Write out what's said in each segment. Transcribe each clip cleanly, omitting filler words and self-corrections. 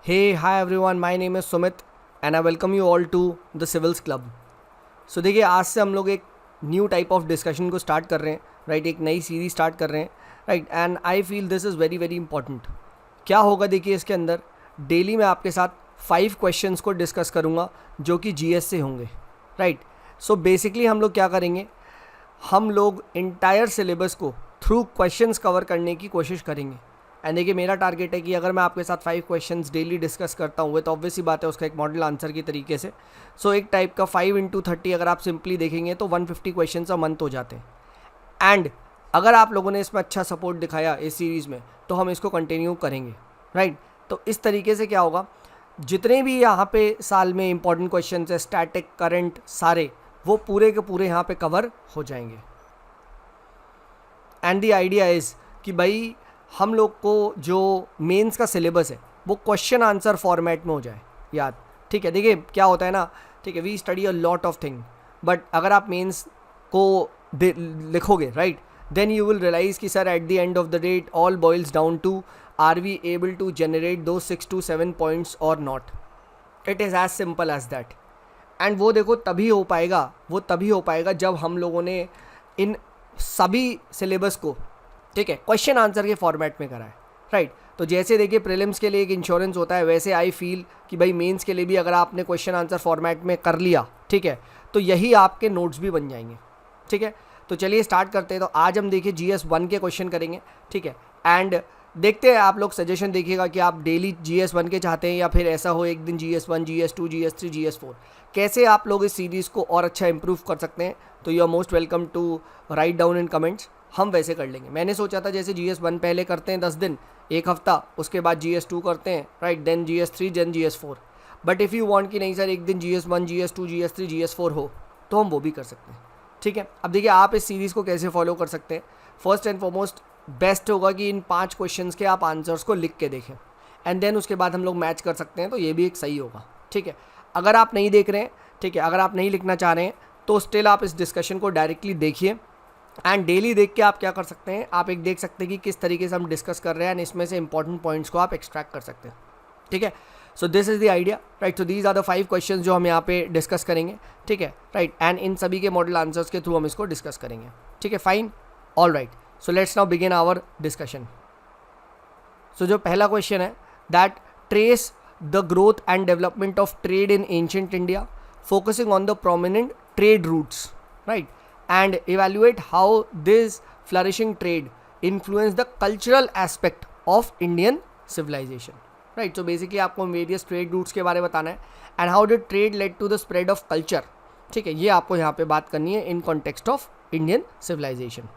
Hey, hi everyone, my name is Sumit and I welcome you all to the Civils Club. So देखिए आज से हम लोग एक न्यू टाइप ऑफ डिस्कशन को स्टार्ट कर रहे हैं, राइट? एक नई सीरीज स्टार्ट कर रहे हैं, right? And I feel this is very very important. क्या होगा देखिए इसके अंदर, डेली मैं आपके साथ 5 क्वेश्चंस को डिस्कस करूँगा जो कि जीएस से होंगे, राइट? सो बेसिकली हम लोग क्या करेंगे, हम लोग इंटायर सिलेबस को थ्रू क्वेश्चंस कवर करने की कोशिश करेंगे. एंड देखिए मेरा टारगेट है कि अगर मैं आपके साथ 5 क्वेश्चंस डेली डिस्कस करता हूँ तो ऑब्वियस सी बात है उसका एक मॉडल आंसर की तरीके से. सो एक टाइप का 5 इंटू 30 अगर आप सिंपली देखेंगे तो 150 क्वेश्चन अ मंथ हो जाते हैं. एंड अगर आप लोगों ने इसमें अच्छा सपोर्ट दिखाया इस सीरीज़ में तो हम इसको कंटिन्यू करेंगे, राइट? तो इस तरीके से क्या होगा, जितने भी यहाँ पे साल में इंपॉर्टेंट क्वेश्चन है, स्टैटिक, करंट, सारे वो पूरे के पूरे यहाँ पे कवर हो जाएंगे. एंड द आइडिया इज़ कि भाई हम लोग को जो मेंस का सिलेबस है वो क्वेश्चन आंसर फॉर्मेट में हो जाए याद. ठीक है, देखिए क्या होता है ना, ठीक है, we study a lot of thing, but अगर आप मेंस को लिखोगे, right, then you will realise कि sir at the end of the day all boils down to are we able to generate दो 6 to 7 पॉइंट्स और not. It is as simple as that. And वो देखो तभी हो पाएगा जब हम लोगों ने इन सभी सिलेबस को, ठीक है, क्वेश्चन आंसर के फॉर्मेट में करा है, राइट? तो जैसे देखिए प्रीलिम्स के लिए एक इंश्योरेंस होता है, वैसे आई फील कि भाई मेंस के लिए भी अगर आपने क्वेश्चन आंसर फॉर्मेट में कर लिया, ठीक है, तो यही आपके नोट्स भी बन जाएंगे. ठीक है, तो चलिए स्टार्ट करते हैं. तो आज हम देखिए GS 1 के क्वेश्चन करेंगे, ठीक है. एंड देखते हैं, आप लोग सजेशन देखिएगा कि आप डेली GS 1 के चाहते हैं या फिर ऐसा हो एक दिन GS 1, GS 2, GS 3, GS 4. कैसे आप लोग इस सीरीज़ को और अच्छा इंप्रूव कर सकते हैं, तो you are most welcome to write down in comments. हम वैसे कर लेंगे. मैंने सोचा था जैसे GS 1 पहले करते हैं 10 दिन, एक हफ्ता, उसके बाद GS 2 करते हैं, right, then GS 3, then GS 4. But if you want कि नहीं सर एक दिन GS 1, GS 2, GS 3, GS 4 हो, तो हम वो भी कर सकते हैं. ठीक है, अब देखिए आप इस सीरीज़ को कैसे फॉलो कर सकते हैं. फर्स्ट एंड फॉरमोस्ट बेस्ट होगा कि इन 5 क्वेश्चंस के आप आंसर्स को लिख के देखें एंड देन उसके बाद हम लोग मैच कर सकते हैं, तो ये भी एक सही होगा. ठीक है, अगर आप नहीं देख रहे हैं, ठीक है, अगर आप नहीं लिखना चाह रहे हैं तो स्टिल आप इस डिस्कशन को डायरेक्टली देखिए. एंड डेली देख के आप क्या कर सकते हैं, आप एक देख सकते हैं कि किस तरीके से हम डिस्कस कर रहे हैं एंड इसमें से इंपॉर्टेंट पॉइंट्स को आप एक्सट्रैक्ट कर सकते हैं. ठीक है, so this is the idea, right? So these are the 5 questions जो हम यहाँ पे डिस्कस करेंगे. ठीक है, राइट, एंड इन सभी के मॉडल आंसर्स के थ्रू हम इसको डिस्कस करेंगे. ठीक है, fine, all right. So let's now begin our discussion. So जो पहला क्वेश्चन है, that trace the growth and development of trade in ancient India focusing on the prominent trade routes, right, and evaluate how this flourishing trade influence the cultural aspect of Indian civilization, right? So basically आपको various trade routes के बारे में बताना है and how did trade led to the spread of culture. ठीक है, ये आपको यहाँ पे बात करनी है in context of Indian civilization.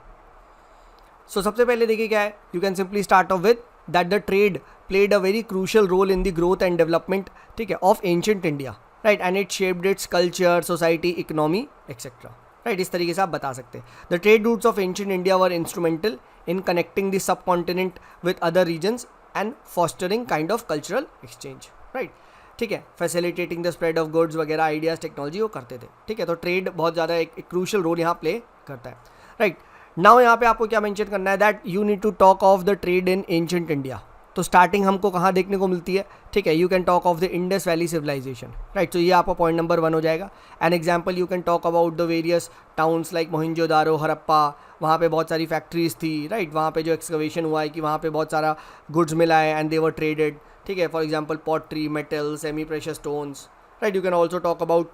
So सबसे पहले देखिए क्या है, you can simply start off with that the trade played a very crucial role in the growth and development, ठीक है, of ancient India, right, and it shaped its culture, society, economy, etc. Right, इस तरीके से आप बता सकते हैं. The trade routes of ancient India were instrumental in connecting the subcontinent with other regions and fostering kind of cultural exchange, right. ठीक है, facilitating the spread of goods वगैरह, आइडियाज, टेक्नोलॉजी वो करते थे. ठीक है, तो ट्रेड बहुत ज़्यादा एक क्रूशियल रोल यहाँ प्ले करता है, राइट. नाउ यहाँ पे आपको क्या मेंशन करना है, that you need to talk of the trade in ancient India. तो स्टार्टिंग हमको कहाँ देखने को मिलती है, ठीक है, you can talk of the Indus valley civilization, right. तो ये आपका पॉइंट नंबर 1 हो जाएगा. An example you can talk about the various towns like Mohenjodaro, Harappa, वहाँ पे बहुत सारी फैक्ट्रीज थी, राइट. वहाँ पे जो एक्सकवेशन हुआ है कि वहाँ पे बहुत सारा गुड्स मिला है एंड दे वर ट्रेडेड. ठीक है, for example pottery, metal, semi precious stones, right. You can also talk about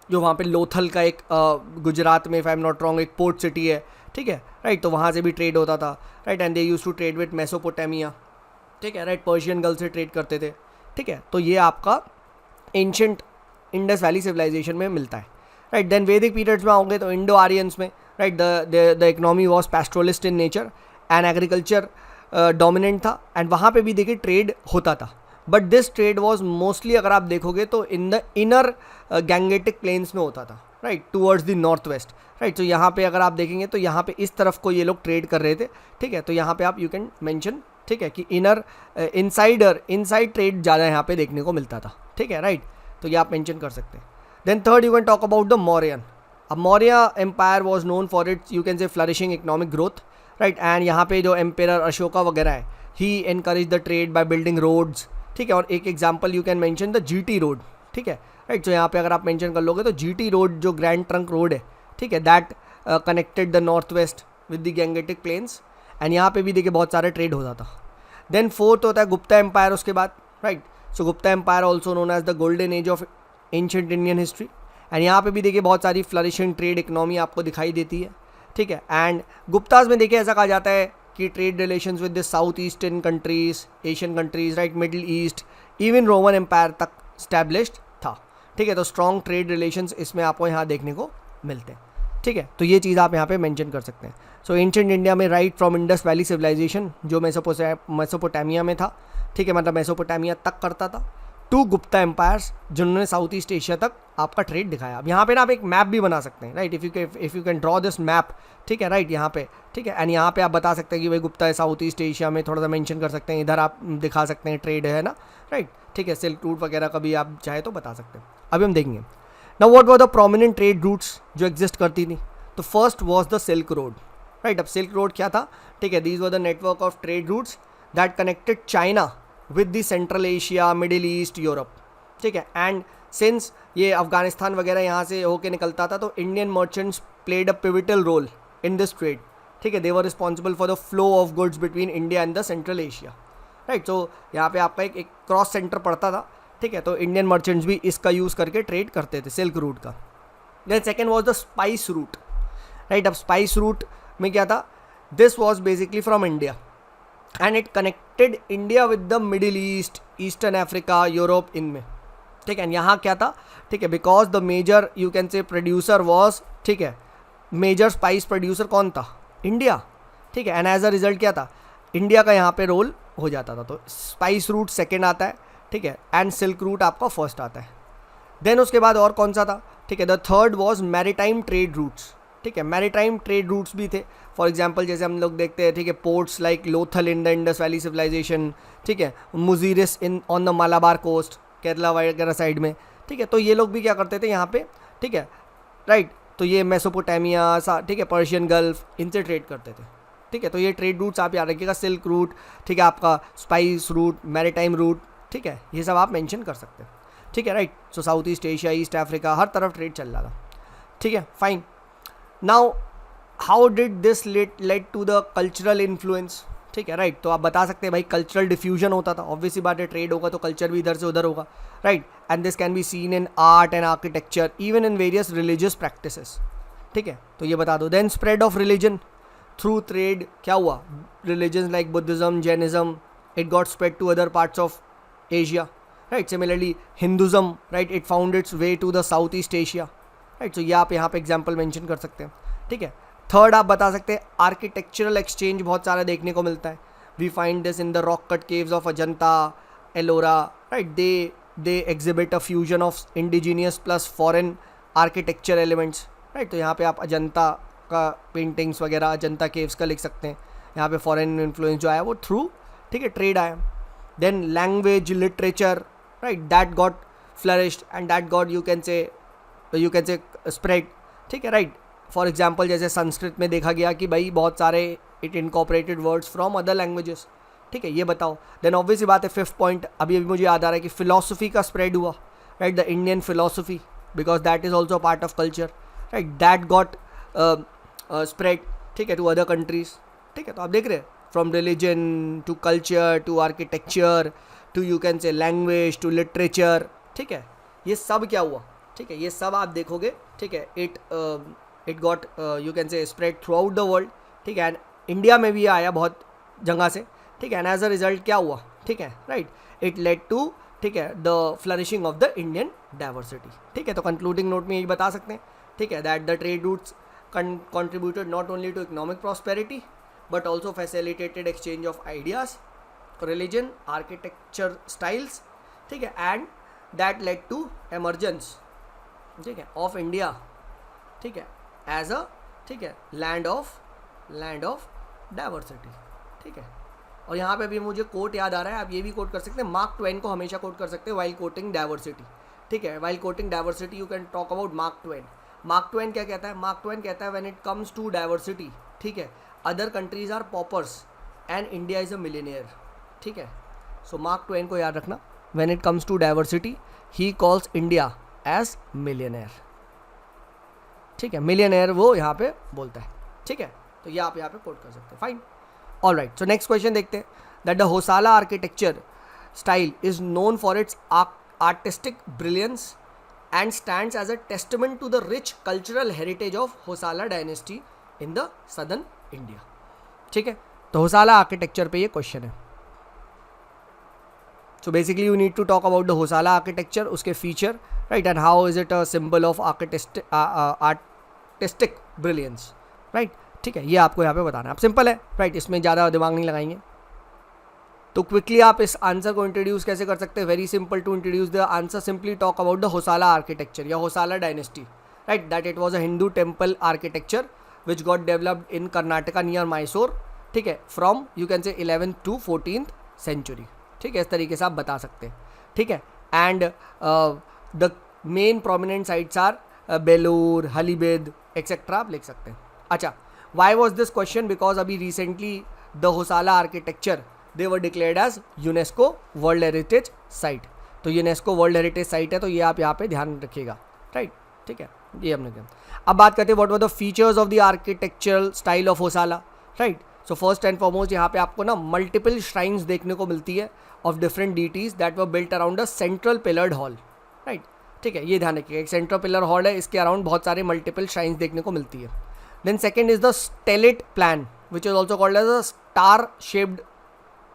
जो वहाँ पे लोथल का एक गुजरात में, if I am not wrong, एक पोर्ट सिटी है. ठीक है, राइट, तो वहाँ से भी ट्रेड होता था, right, and they use to trade with Mesopotamia. ठीक है, राइट, पर्शियन गल्फ से ट्रेड करते थे. ठीक है, तो ये आपका एंशिएंट इंडस वैली सिविलाइजेशन में मिलता है, राइट. देन वैदिक पीरियड्स में आओगे तो इंडो आर्यंस में, right, the economy was pastoralist in nature and agriculture dominant था एंड वहाँ पे भी देखिए ट्रेड होता था. But this trade was mostly, अगर आप देखोगे तो in the inner Gangetic plains में होता था, right, towards the north west, right. तो यहाँ पे अगर आप देखेंगे तो यहाँ पे इस तरफ को ये लोग ट्रेड कर रहे थे. ठीक है, तो यहाँ पे आप यू कैन मेंशन, ठीक है, कि इनसाइड ट्रेड ज़्यादा यहाँ पे देखने को मिलता था. ठीक है, राइट, तो ये आप मेंशन कर सकते हैं. Then third you can talk about the Mauryan. अब Maurya empire was known for its, you can say, flourishing economic growth, right. And यहाँ पे जो एम्पेरर अशोका वगैरह है, he encourage the trade by building roads, ठीक है, और एक example you can mention the GT road, ठीक है, राइट। तो यहाँ पे अगर आप मेंशन कर लोगे तो GT रोड जो ग्रैंड ट्रंक रोड है, ठीक है, that connected the north waste with the Gangetic plains, and यहाँ पे भी देखिए बहुत सारे ट्रेड होता था। देन फोर्थ होता है गुप्ता एम्पायर उसके बाद, right. So Gupta empire also known as the golden age of ancient Indian history, and यहाँ पे भी देखिए बहुत सारी फ्लरिशिंग ट्रेड इकोनॉमी आपको दिखाई देती है, ठीक है। एंड गुप्ताज में देखिए ऐसा कहा जाता है कि trade relations with the south eastern countries, Asian countries, right, middle east, even Roman empire तक स्टैब्लिश्ड था, ठीक है। तो स्ट्रॉन्ग ट्रेड रिलेशंस इसमें आपको यहाँ देखने को मिलते हैं, ठीक है। तो ये चीज़ आप यहाँ पे मेंशन कर सकते हैं। सो एंशिएंट इंडिया में right from Indus valley civilization जो मेसोपोटामिया में था, ठीक है, मतलब मेसोपोटामिया तक करता था, टू गुप्ता एम्पायर्स जिन्होंने साउथ ईस्ट एशिया तक आपका ट्रेड दिखाया। अब यहाँ पे ना आप एक मैप भी बना सकते हैं, right, if you can draw this map, ठीक है, राइट, यहाँ पे, ठीक है, एंड यहाँ पे आप बता सकते हैं कि भाई गुप्ता है साउथ ईस्ट एशिया में, थोड़ा सा मेंशन कर सकते हैं, इधर आप दिखा सकते हैं ट्रेड है ना, राइट, ठीक है, सिल्क रूट वगैरह का भी आप चाहे तो बता सकते हैं। अभी हम देखेंगे now what were the prominent trade roots जो एग्जिस्ट करती थी। तो first was the silk road, right. अब सिल्क रोड क्या था, ठीक है, these were the network of trade routes that connected China with the central Asia, middle east, Europe, ठीक है। एंड सिंस ये अफगानिस्तान वगैरह यहाँ से होके निकलता था तो Indian merchants played a pivotal role in this trade, ठीक है। They were responsible for the flow of goods between India and the central Asia, right. तो यहाँ पे आपका एक क्रॉस सेंटर पड़ता था, ठीक है। तो इंडियन मर्चेंट्स भी इसका यूज़ करके ट्रेड करते थे, सिल्क रूट का। Then second was the spice route, right. अब स्पाइस रूट में क्या था, this was basically from India and it connected India with the middle east, eastern Africa, Europe, इनमें, ठीक है। यहाँ क्या था, ठीक है, because the major you can say producer was, ठीक है, मेजर स्पाइस प्रोड्यूसर कौन था, इंडिया, ठीक है। एंड एज अ रिजल्ट क्या था, इंडिया का यहाँ पे रोल हो जाता था। तो स्पाइस रूट सेकेंड आता है, ठीक है, एंड सिल्क रूट आपका फर्स्ट आता है। देन उसके बाद और कौन सा था, ठीक है, the third was maritime trade routes, ठीक है। मैरीटाइम ट्रेड रूट्स भी थे, फॉर एग्जाम्पल जैसे हम लोग देखते हैं, ठीक है, ports like Lothal in the Indus valley civilisation, ठीक है, Muziris in on the Malabar coast, Kerala वगैरह साइड में, ठीक है। तो ये लोग भी क्या करते थे यहाँ पे, ठीक है, राइट। तो ये मेसोपोटामिया सा, ठीक है, पर्शियन गल्फ, इनसे ट्रेड करते थे, ठीक है। तो ये ट्रेड रूट्स आप याद रखिएगा, सिल्क रूट, ठीक है, आपका स्पाइस रूट, मैरीटाइम रूट, ठीक है, ये सब आप मेंशन कर सकते हैं, ठीक है, right. So south east Asia, east Africa, हर तरफ ट्रेड चल रहा था, ठीक है, fine. Now how did this lead to the cultural influence, ठीक है, राइट। तो आप बता सकते हैं भाई कल्चरल डिफ्यूजन होता था, ऑब्वियसली बात है, ट्रेड होगा तो कल्चर भी इधर से उधर होगा, right. And this can be seen in art and architecture, even in various religious practices, ठीक है। तो ये बता दो। Then spread of religion through trade, क्या हुआ, religion like Buddhism, Jainism, it got spread to other parts of Asia, right. Similarly Hinduism, right, it found its way to the south east Asia, right. तो ये आप यहाँ पे example mention कर सकते हैं, ठीक है। थर्ड आप बता सकते हैं आर्किटेक्चरल एक्सचेंज बहुत सारा देखने को मिलता है। We find this in the rock cut caves of Ajanta, Ellora, right. They exhibit a fusion of indigenous plus foreign architecture elements, right. तो यहाँ पे आप अजंता का पेंटिंग्स वगैरह, अजंता केव्स का लिख सकते हैं। यहाँ पे फॉरेन इन्फ्लुएंस जो आया वो थ्रू, ठीक है, ट्रेड आया। Then language, literature, right, that got flourished and that got you can say spread, ठीक है, राइट। फॉर एग्जाम्पल जैसे संस्कृत में देखा गया कि भाई बहुत सारे it incorporated words from other languages, ठीक है, ये बताओ। देन ऑब्वियसली बात है, फिफ्थ पॉइंट अभी मुझे याद आ रहा है कि फिलॉसफी का स्प्रेड हुआ, right, the Indian philosophy, because that is also part of culture, right, that got spread, ठीक है, टू अदर कंट्रीज, ठीक है। तो आप देख रहे हैं from religion to culture to architecture to you can say language to literature, ठीक है, ये सब क्या हुआ, ठीक है, ये सब आप देखोगे, ठीक है, it got you can say spread through out the world, ठीक है। एंड इंडिया में भी आया बहुत जगह से, ठीक है। एंड एज अ रिजल्ट क्या हुआ, ठीक है, राइट, इट लेड टू, ठीक है, the flourishing of the Indian diversity, ठीक है। तो कंक्लूडिंग नोट में यही बता सकते हैं, ठीक है, that the trade roots contributed not only to economic prosperity but also facilitated exchange of ideas, religion, architecture styles, ठीक है, and that led to emergence, ठीक है, of India, ठीक है, as a, ठीक है, land of diversity, ठीक है। और यहाँ पे भी मुझे कोट याद आ रहा है, आप ये भी कोट कर सकते हैं, मार्क ट्वेन को हमेशा कोट कर सकते हैं while quoting diversity, ठीक है, while quoting diversity you can talk about Mark Twain. Mark Twain क्या कहता है, मार्क ट्वेन कहता है when it comes to diversity, ठीक है, other countries are paupers and India is a millionaire, ठीक है। सो मार्क ट्वेन को याद रखना, when it comes to diversity he calls India as millionaire, ठीक है, मिलियनेयर वो यहाँ पे बोलता है, ठीक है, तो ये आप यहाँ पे कोट कर सकते हैं, fine, all right. So next question देखते हैं, that the Hoysala architecture style is known for its artistic brilliance and stands as a testament to the rich cultural heritage of Hosala dynasty in the southern India, ठीक है, तो होसाला architecture पे ये question है। So basically you need to talk about the Hoysala architecture, उसके feature, right, and how is it a symbol of artistic brilliance, right, ठीक है, ये आपको यहाँ पे बताना है, आप सिंपल है, राइट, इसमें ज़्यादा दिमाग नहीं लगाएंगे। तो क्विकली आप इस आंसर को इंट्रोड्यूस कैसे कर सकते हैं, very simple to introduce the answer, simply talk about the Hoysala architecture या Hoysala dynasty, right, that it was a Hindu temple architecture which got developed in Karnataka near Mysore, ठीक है, फ्रॉम यू कैन से 11th to 14th सेंचुरी, ठीक है, इस तरीके से आप बता सकते हैं, ठीक है, and the main prominent sites are Belur, Halebid etcetera आप लिख सकते हैं। अच्छा, why was this question, because अभी recently the Hoysala architecture they were declared as UNESCO world heritage site, तो यूनेस्को वर्ल्ड हेरिटेज साइट है, तो ये आप यहाँ पे ध्यान रखिएगा, राइट, ठीक है, ये हमने किया। अब बात करते हैं what were the features of the architectural style of Hoysala, right, so first and foremost यहाँ पे आपको ना मल्टीपल श्राइन्स देखने को मिलती है of different deities that were built around a central pillared hall, right, ठीक है, ये ध्यान रखिएगा, एक सेंट्रल पिलर हॉल है, इसके अराउंड बहुत सारे मल्टीपल श्राइन्स देखने को मिलती है। Then second is the stellate plan which is also called as a star shaped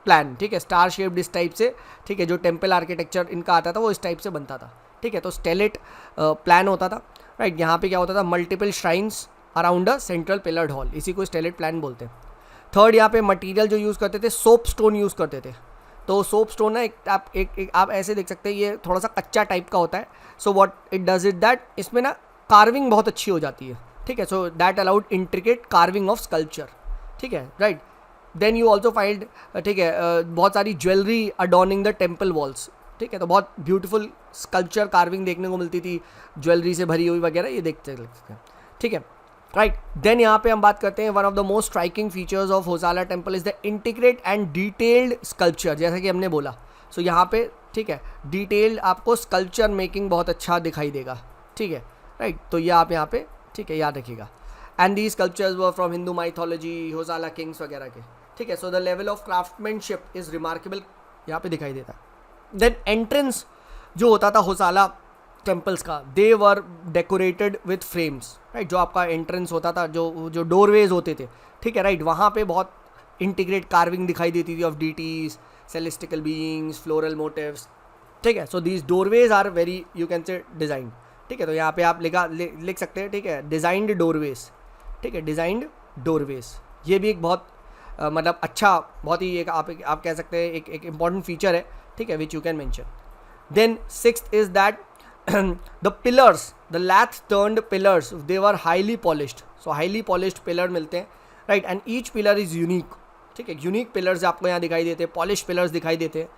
plan, ठीक है, स्टार शेप्ड इस टाइप से, ठीक है, जो टेम्पल आर्किटेक्चर इनका आता था वो इस टाइप से बनता था, ठीक है, तो स्टेलेट प्लान होता था, राइट, यहाँ पे क्या होता था, multiple shrines around a central pillared hall, इसी को स्टेलेट प्लान बोलते हैं। थर्ड, यहाँ पे मटेरियल जो यूज़ करते थे सोप स्टोन यूज़ करते थे, तो सोप स्टोन ना आप ऐसे देख सकते हैं, ये थोड़ा सा कच्चा टाइप का होता है, so what it does it that इसमें ना कार्विंग बहुत अच्छी हो जाती है, ठीक है, so that allowed intricate carving of sculpture, ठीक है, right, then you also find, ठीक है, बहुत सारी jewellery adorning the temple walls, ठीक है, तो बहुत ब्यूटीफुल स्कल्पचर कार्विंग देखने को मिलती थी, ज्वेलरी से भरी हुई वगैरह, ये देखते हैं, ठीक है, राइट। देन यहाँ पे हम बात करते हैं one of the most striking features of Hoysala temple is the integrate and detailed sculpture, जैसा कि हमने बोला, सो यहाँ पे, ठीक है, डिटेल्ड आपको स्कल्पचर मेकिंग बहुत अच्छा दिखाई देगा, ठीक है, राइट, तो ये आप यहाँ पे, ठीक है, याद रखिएगा, and the sculptures were from Hindu mythology, Hoysala kings वगैरह के, ठीक है, so the level of craftsmanship is remarkable यहाँ पे दिखाई देता है। देन एंट्रेंस जो होता था होसाला टेम्पल्स का, दे वर डेकोरेटेड विथ फ्रेम्स, राइट, जो आपका एंट्रेंस होता था, जो डोरवेज होते थे, ठीक है, राइट, वहाँ पे बहुत इंटीग्रेट कार्विंग दिखाई देती थी of deities, celestial beings, floral motifs, ठीक है, so these doorways are very you can say design, ठीक है, तो यहाँ पे आप लिख सकते हैं, ठीक है, डिजाइंड डोरवेज, ठीक है, डिजाइंड डोरवेज, ये भी एक बहुत मतलब अच्छा, बहुत ही एक आप कह सकते हैं एक इम्पॉर्टेंट फीचर है, ठीक है, which you can mention. Then sixth is that the pillars, the lathe turned pillars, they were highly polished, so highly polished pillar मिलते हैं, right, and each pillar is unique, ठीक है, यूनिक पिलर्स आपको यहाँ दिखाई देते हैं, पॉलिश पिलर्स दिखाई देते हैं,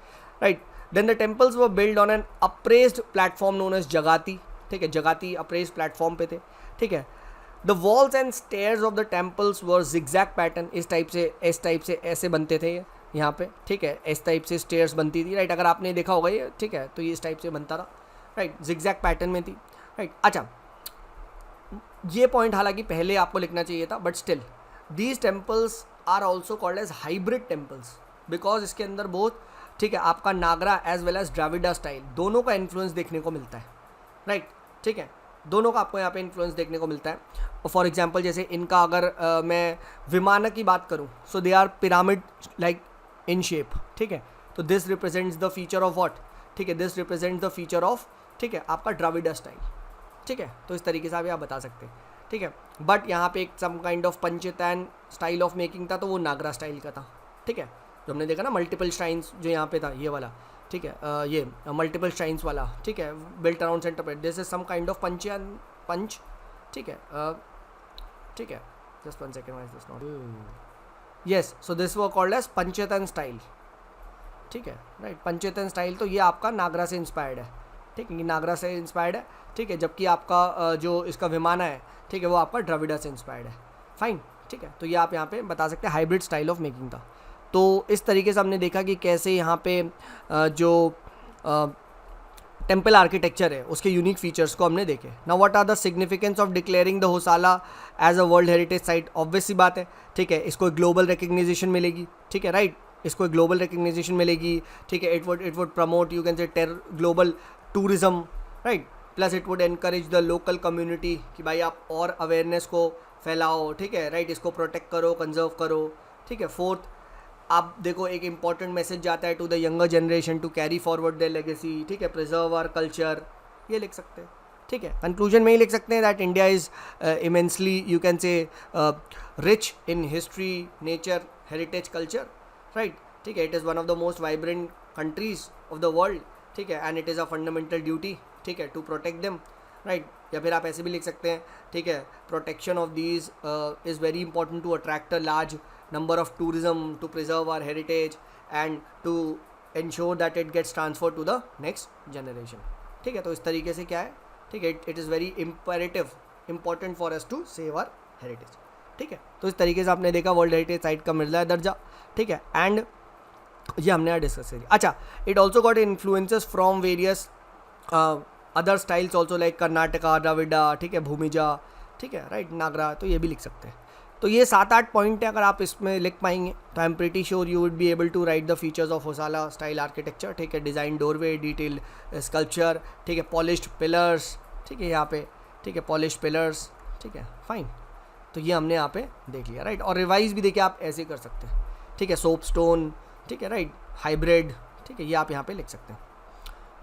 right. Then the temples were build on an upraised platform known as Jagati, ठीक है, जगाती अप्रेस्ड प्लेटफॉर्म पे थे, ठीक है। The walls and stairs of the temples were zigzag pattern, इस टाइप से ऐसे बनते थे यहाँ पे, ठीक है, इस टाइप से स्टेयर्स बनती थी, राइट, अगर आपने देखा होगा ये, ठीक है, तो ये इस टाइप से बनता था, राइट, जिगजैग पैटर्न में थी, राइट। अच्छा, ये पॉइंट हालांकि पहले आपको लिखना चाहिए था, but still these temples are also called as hybrid temples, because इसके अंदर बहुत, ठीक है, आपका Nagara as well as Dravida style दोनों का इन्फ्लुएंस देखने को मिलता है, राइट, ठीक है, दोनों का आपको यहाँ पे इन्फ्लुएंस देखने को मिलता है। फॉर एग्जांपल जैसे इनका अगर मैं विमाना की बात करूँ, so they are pyramid like in shape, ठीक है, तो this represents the feature of what, ठीक है, this represents the feature of, ठीक है, आपका द्राविडा स्टाइल, ठीक है, तो इस तरीके से आप बता सकते हैं, ठीक है, बट यहाँ पे एक some kind of Panchayatana style of making था, तो वो नागरा स्टाइल का था, ठीक है, जो हमने देखा ना मल्टीपल श्राइन्स जो यहाँ पे था, ये वाला, ठीक है, ये मल्टीपल श्राइन्स वाला, ठीक है, बिल्ट अराउंड सेंटर पे, this is some kind of panch, ठीक है, ठीक है, just 1 second, why is this not, yes, so this were called as Panchayatana style, ठीक है, राइट, पंचतन स्टाइल, तो ये आपका नागरा से इंस्पायर्ड है, ठीक है, ये नागरा से इंस्पायर्ड है, ठीक है, जबकि आपका जो इसका विमाना है, ठीक है, वो आपका द्रविड़ा से इंस्पायर्ड है, फाइन, ठीक है, तो ये आप यहाँ पे बता सकते हैं हाइब्रिड स्टाइल ऑफ मेकिंग था। तो इस तरीके से हमने देखा कि कैसे यहाँ पे जो टेम्पल आर्किटेक्चर है उसके यूनिक फीचर्स को हमने देखे. Now what are the significance of declaring the Hoysala as a world heritage site. Obvious सी बात है, ठीक है, इसको एक ग्लोबल रिकग्निजेशन मिलेगी, ठीक है, राइट, इसको एक ग्लोबल रिकग्निजेशन मिलेगी, ठीक है. It would promote, you can से, global tourism, right. Plus it would encourage the local community कि भाई आप और अवेयरनेस को फैलाओ, ठीक है, राइट, इसको प्रोटेक्ट करो, कंजर्व करो, ठीक है. फोर्थ, आप देखो एक इंपॉर्टेंट मैसेज जाता है to the younger generation to carry forward their legacy, ठीक है, प्रिजर्व आवर कल्चर, ये लिख सकते हैं, ठीक है. कंक्लूजन में ही लिख सकते हैं that India is immensely, you can से, rich in history, nature, heritage, culture, right, ठीक है. It is one of the most vibrant countries of the world, ठीक है, and it is a fundamental duty, ठीक है, टू प्रोटेक्ट देम, राइट. या फिर आप ऐसे भी लिख सकते हैं, ठीक है, protection of these is very important to attract a large number of tourism, to preserve our heritage and to ensure that it gets transferred to the next generation, ठीक है. तो इस तरीके से क्या है, ठीक है, it is very imperative, important for us to save our heritage, ठीक है. तो इस तरीके से आपने देखा वर्ल्ड हेरिटेज साइट का मिल रहा है दर्जा, ठीक है. एंड ये हमने यहाँ डिस्कस करी. अच्छा, it also got influences from various other styles also, like Karnataka, Dravida, ठीक है, भूमिजा, ठीक है, राइट, नागरा, तो ये भी लिख सकते हैं. तो ये 7-8 पॉइंट है, अगर आप इसमें लिख पाएंगे तो I am pretty sure you would be able to write the features of Hoysala style architecture, ठीक है. डिज़ाइन डोरवे, डिटेल्ड स्कल्पचर, ठीक है, पॉलिश्ड पिलर्स, ठीक है, यहाँ पे, ठीक है, पॉलिश्ड पिलर्स, ठीक है, फाइन. तो ये हमने यहाँ पे देख लिया, राइट. और रिवाइज भी देखिए आप ऐसे कर सकते हैं, ठीक है, सोप स्टोन, ठीक है, राइट, हाइब्रिड, ठीक है, ये आप यहाँ पे लिख सकते हैं.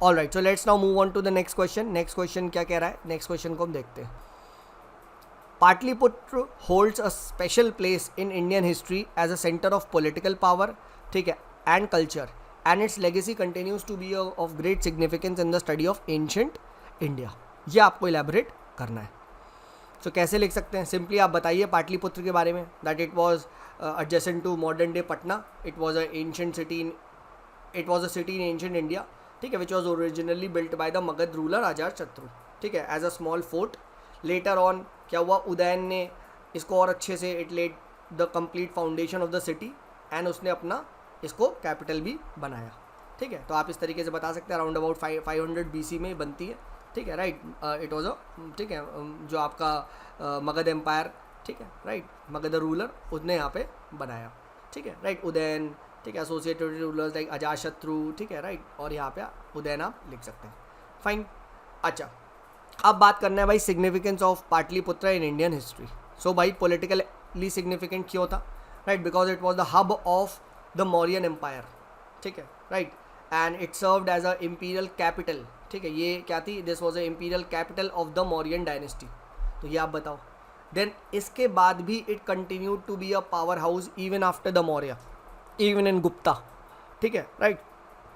All right, so let's now move on to the next question. Next question क्या कह रहा है, नेक्स्ट क्वेश्चन को हम देखते हैं. Patliputra holds a special place in Indian history as a center of political power, ठीक है, and culture, and its legacy continues to be of great significance in the study of ancient India. ये आपको elaborate करना है. So कैसे लिख सकते हैं, सिंपली आप बताइए पाटलिपुत्र के बारे में, that it was adjacent to modern day Patna, it was a city in ancient India, ठीक है, which was originally built by the Magad ruler Ajatashatru, ठीक है, as a small fort. Later on क्या हुआ, उदयन ने इसको और अच्छे से, it led the complete foundation of the city, and उसने अपना इसको कैपिटल भी बनाया, ठीक है. तो आप इस तरीके से बता सकते हैं अराउंड अबाउट 500 BC में बनती है, ठीक है, राइट. इट वॉज अ, ठीक है, जो आपका मगध एम्पायर, ठीक है, राइट, मगध रूलर, उसने यहाँ पे बनाया, ठीक है, राइट. उदयन, ठीक है, एसोसिएटेड रूलर्स लाइक अजातशत्रु, ठीक है, राइट. और यहाँ पे उदयन आप लिख सकते हैं, फाइन. अच्छा, अब बात करना है भाई significance of Pataliputra in Indian history. So भाई पॉलिटिकली सिग्निफिकेंट क्यों था, right, because it was the hub of the Mauryan empire, ठीक है, right. And it served as a imperial capital, ठीक है. ये क्या थी, this was a imperial capital of the Mauryan dynasty. तो ये आप बताओ. देन इसके बाद भी it continued to be a powerhouse even after the Maurya, even in Gupta, ठीक है, राइट.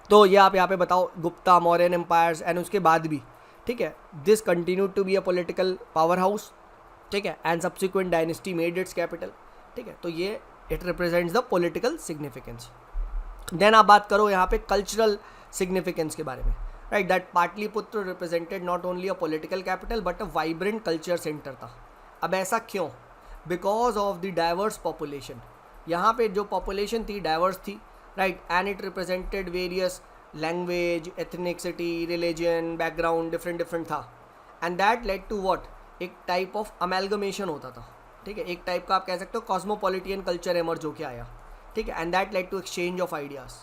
तो ये आप यहाँ पे बताओ, गुप्ता, मौर्यन एम्पायर्स, एंड उसके बाद भी, ठीक है, this continued to be a political power house, ठीक है, and subsequent dynasty made its capital, ठीक है. तो ये it represents the political significance. Then आप बात करो यहाँ पे कल्चरल सिग्निफिकेंस के बारे में, right, that Pataliputra represented not only a political capital but a vibrant culture centre था. अब ऐसा क्यों, because of the diverse population. यहाँ पे जो पॉपुलेशन थी डाइवर्स थी, right, and it represented various language, ethnicity, religion, background, different था. And that led to what, एक टाइप ऑफ अमेलगमेशन होता था, ठीक है, एक टाइप का आप कह सकते हो कॉस्मोपॉलिटियन कल्चर एमर्ज होके आया, ठीक है. And that led to exchange of ideas,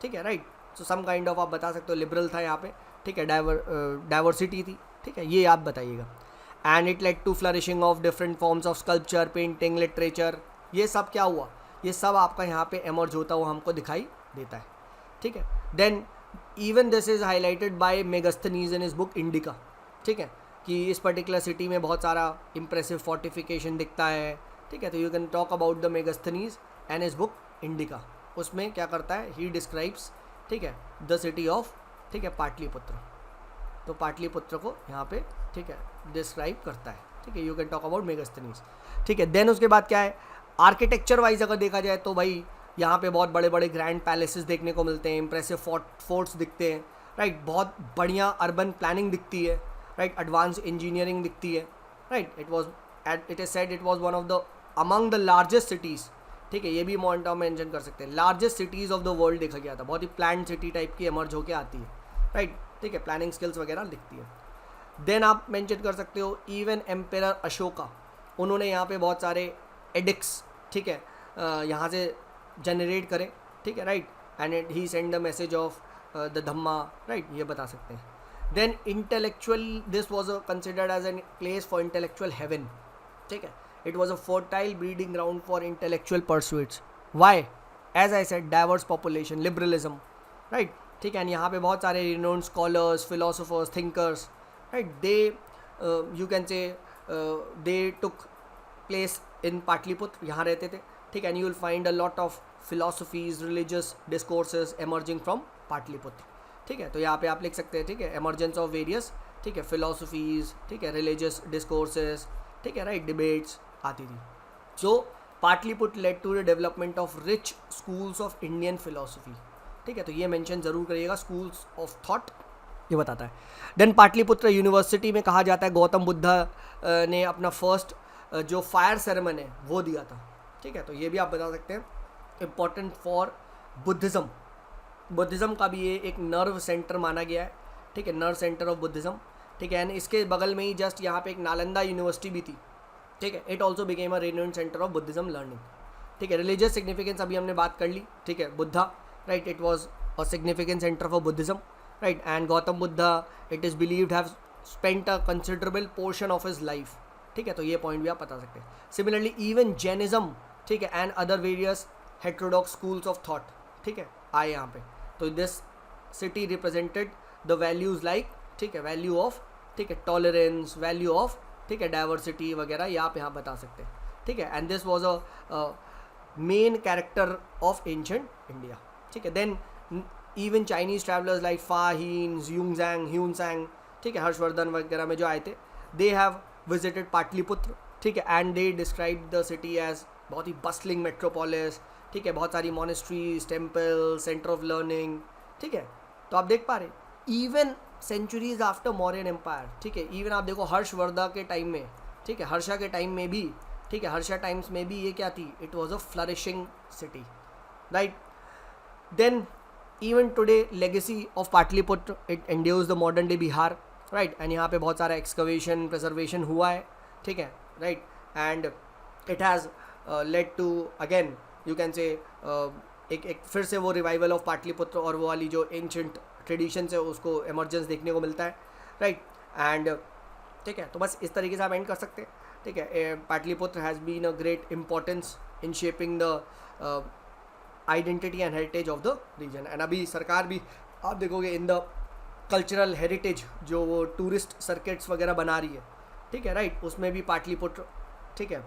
ठीक है, right. So some kind of आप बता सकते हो लिबरल था यहाँ पे, ठीक है, डाइवर्सिटी थी, ठीक है, ये आप बताइएगा. And it led to flourishing of different forms of sculpture, painting, literature. ये सब क्या हुआ, ये सब आपका यहाँ पे एमर्ज होता हुआ हमको दिखाई देता है, ठीक है. Then even this is highlighted by Megasthenes in his book indica, ठीक है, कि इस पर्टिकुलर सिटी में बहुत सारा इंप्रेसिव फोर्टिफिकेशन दिखता है, ठीक है. तो you can talk about the Megasthenes and इस बुक इंडिका. उसमें क्या करता है, ही डिस्क्राइब्स, ठीक है, द सिटी ऑफ, ठीक है, पाटलिपुत्र. तो पाटलिपुत्र को यहाँ पे, ठीक है, डिस्क्राइब करता है, ठीक है. You can talk about Megasthenes, ठीक है. देन उसके बाद क्या है, आर्किटेक्चर वाइज अगर देखा जाए तो भाई यहाँ पे बहुत बड़े बड़े ग्रैंड पैलेसेस देखने को मिलते हैं, इंप्रेसिव फोर्ट्स दिखते हैं, राइट. बहुत बढ़िया अर्बन प्लानिंग दिखती है, राइट. एडवांस इंजीनियरिंग दिखती है, right. It is said it was one of the among the largest cities, ठीक है, ये भी पॉइंट मेंशन कर सकते हैं। Largest cities of the world देखा गया था, बहुत ही प्लान सिटी टाइप की एमर्ज होके आती है, राइट, ठीक है, प्लानिंग स्किल्स वगैरह दिखती है। देन आप मेंशन कर सकते हो इवन एम्पेरर अशोका, उन्होंने यहाँ पे बहुत सारे एडिक्स, ठीक है, यहाँ से जनरेट करे, ठीक है, right, and he send the message of the dhamma, right, ये बता सकते हैं। Then intellectual, this was considered as an place for intellectual haven, ठीक है, it was a fertile breeding ground for intellectual pursuits. Why? As I said, diverse population, liberalism, right, ठीक है, and यहाँ पे बहुत सारे renowned scholars, philosophers, thinkers, right, they you can say they took place in Pataliputra, यहाँ रहते थे, ठीक है, and you will find a lot of philosophies, religious discourses emerging from Pataliputra, ठीक है, तो यहाँ पे आप लिख सकते हैं, ठीक है, एमर्जेंस ऑफ वेरियस, ठीक है, फिलोसफीज, ठीक है, रिलीजियस डिस्कोर्सेज, ठीक है, राइट, डिबेट्स आती थी। So Pataliputra led to the development of rich schools of Indian philosophy, ठीक है, तो ये मेंशन जरूर करिएगा, स्कूल्स ऑफ थॉट ये बताता है। देन पाटलिपुत्र यूनिवर्सिटी में कहा जाता है गौतम बुद्ध ने अपना फर्स्ट जो फायर सेरेमनी है वो दिया था, ठीक है, तो ये भी आप बता सकते हैं, इम्पॉर्टेंट फॉर बुद्धिज़्म, बुद्धिज़्म का भी ये एक नर्व सेंटर माना गया है, ठीक है, नर्व सेंटर ऑफ बुद्धिज़्म, ठीक है, एंड इसके बगल में ही जस्ट यहाँ पे एक नालंदा यूनिवर्सिटी भी थी, ठीक है, it also became a renowned centre of Buddhism learning, ठीक है। रिलीजियस सिग्निफिकेंस अभी हमने बात कर ली, ठीक है, Buddha, right, it was a significant centre for Buddhism, right, and Gautam Buddha it is believed have spent a considerable portion of his life, ठीक है, तो ये पॉइंट भी आप बता सकते हैं। सिमिलरली इवन जैनिज्म, ठीक है, and other various heterodox schools of thought, ठीक है, आए यहाँ पे, तो this city represented the values like, ठीक है, वैल्यू ऑफ, ठीक है, टॉलरेंस, वैल्यू ऑफ, ठीक है, डाइवर्सिटी वगैरह ये आप यहाँ बता सकते हैं, ठीक है, and this was a main character of ancient India, ठीक है। Then even Chinese travellers like Fa Hien, ह्यूनसैंग, ठीक है, हर्षवर्धन वगैरह में जो आए थे, दे हैव विजिटेड पाटलिपुत्र, ठीक है, and they describe the city as बहुत ही बस्लिंग मेट्रोपोलिस, ठीक है, बहुत सारी monasteries, temple, centre of learning, ठीक है, तो आप देख पा रहे even centuries after Mauryan empire, ठीक है, इवन आप देखो हर्षवर्धन के टाइम में, ठीक है, हर्षा के टाइम में भी, ठीक है, हर्षा टाइम्स में भी ये क्या थी, it was a flourishing city, right. Then even today legacy of Pataliputra it endures the modern day Bihar, right, and यहाँ पे बहुत सारा एक्सकवेशन, प्रिजर्वेशन हुआ है, ठीक है, right, and it has led to again you can say एक फिर से वो रिवाइवल ऑफ पाटलिपुत्र और वो वाली जो एंशेंट ट्रेडिशन है उसको एमर्जेंस देखने को मिलता है, राइट, एंड ठीक है, तो बस इस तरीके से आप एंड कर सकते हैं, ठीक है। Pataliputra has been a great importance in shaping the identity and heritage of the region, and अभी सरकार भी आप देखोगे इन द कल्चरल हेरिटेज जो वो टूरिस्ट सर्किट्स वगैरह बना रही है, ठीक है, राइट, उसमें भी पाटलिपुत्र, ठीक है,